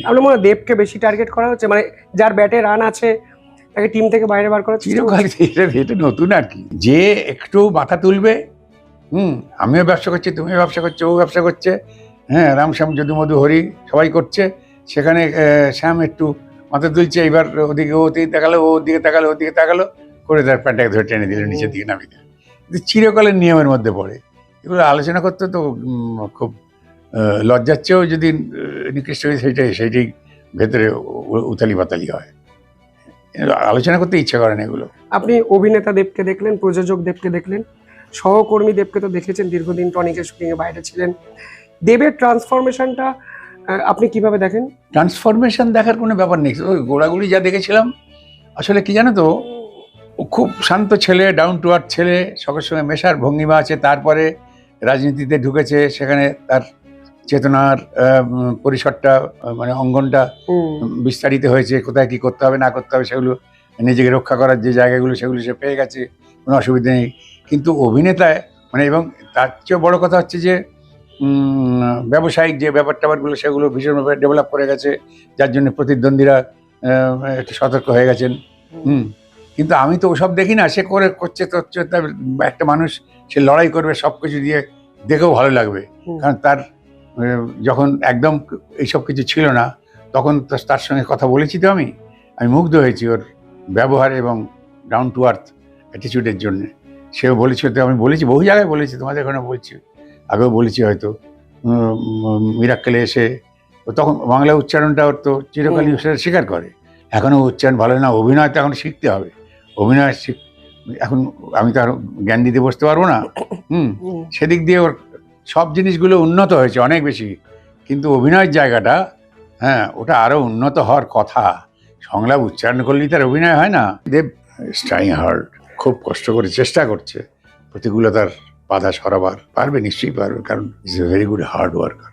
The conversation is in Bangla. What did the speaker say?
আপনার মনে হয় দেবকে বেশি টার্গেট করা হচ্ছে, মানে যার ব্যাটে রান আছে তাকে টিম থেকে বাইরে বার করা চিরকাল এটা নতুন আর কি, যে একটু মাথা তুলবে, আমিও ব্যবসা করছি, তুমিও ব্যবসা করছো, ও ব্যবসা করছে, হ্যাঁ, রামশ্যাম যদু মধু হরি সবাই করছে, সেখানে শ্যাম একটু মাথা তুলছে, এবার ওদিকে ওদিকে তাকালো, ও ওদিকে তাকালো, ওদিকে তাকালো করে তার প্যান্টটাকে ধরে টেনে দিল, নিচের দিকে নামিয়ে দিল। কিন্তু চিরকালের নিয়মের মধ্যে পড়ে এগুলো আলোচনা করতে তো খুব লজ্জার চেয়েও যদি নিকৃষ্ট হয়, সেইটাই ভেতরে উথালি পাতালি হয়, আলোচনা করতে ইচ্ছা করে না এগুলো। আপনি অভিনেতা দেবকে দেখলেন, প্রযোজক দেবকে দেখলেন, সহকর্মী দেবকে তো দেখেছেন, দীর্ঘদিন টনিকের শুটিং এর বাইরে ছিলেন। দেবের ট্রান্সফরমেশনটা আপনি কিভাবে দেখেন? ট্রান্সফরমেশন দেখার কোনো ব্যাপার নেই, ওই গোড়াগুড়ি যা দেখেছিলাম, আসলে কি জানো তো, ও খুব শান্ত ছেলে, ডাউন টু আর্থ ছেলে, সবার সঙ্গে মেশার ভঙ্গিমা আছে, তারপরে রাজনীতিতে ঢুকেছে, সেখানে তার চেতনার পরিসরটা মানে অঙ্গনটা বিস্তারিত হয়েছে, কোথায় কি করতে হবে না করতে হবে সেগুলো নিজেকে রক্ষা করার যে জায়গাগুলো সেগুলো সে পেয়ে গেছে, কোনো অসুবিধা নেই। কিন্তু অভিনেতায় মানে, এবং তার চেয়ে বড় কথা হচ্ছে যে ব্যবসায়িক যে ব্যাপার ট্যাপারগুলো সেগুলো ভীষণভাবে ডেভেলপ করে গেছে, যার জন্য প্রতিদ্বন্দ্বীরা একটু সতর্ক হয়ে গেছেন। কিন্তু আমি তো ওসব দেখি না, সে করছে তো তার একটা মানুষ, সে লড়াই করবে সব কিছু দিয়ে, দেখেও ভালো লাগবে। কারণ তার যখন একদম এইসব কিছু ছিল না, তখন তার সঙ্গে কথা বলেছি তো আমি মুগ্ধ হয়েছি ওর ব্যবহার এবং ডাউন টু আর্থ অ্যাটিচিউডের জন্য। সেও বলেছিল, তো আমি বলেছি, বহু জায়গায় বলেছি, তোমাদের এখানে বলছি, আগেও বলেছি হয়তো, মিরাক্কেলে এসে ও তখন বাংলা উচ্চারণটা ওর তো চিরকালই সেটা স্বীকার করে, এখনও উচ্চারণ ভালো না, অভিনয় তো এখন শিখতে হবে, অভিনয় এখন আমি তো আরো জ্ঞান দিতে বসতে পারবো না। সেদিক দিয়ে ওর সব জিনিসগুলো উন্নত হয়েছে অনেক বেশি, কিন্তু অভিনয়ের জায়গাটা, হ্যাঁ, ওটা আরো উন্নত হওয়ার কথা। সংলাপ উচ্চারণ করলেই তার অভিনয় হয় না। দেব ট্রাইং হার্ড, খুব কষ্ট করে চেষ্টা করছে প্রতিকূলতার বাধা সরাবার, পারবে, নিশ্চয়ই পারবে, কারণ is a very good hard worker.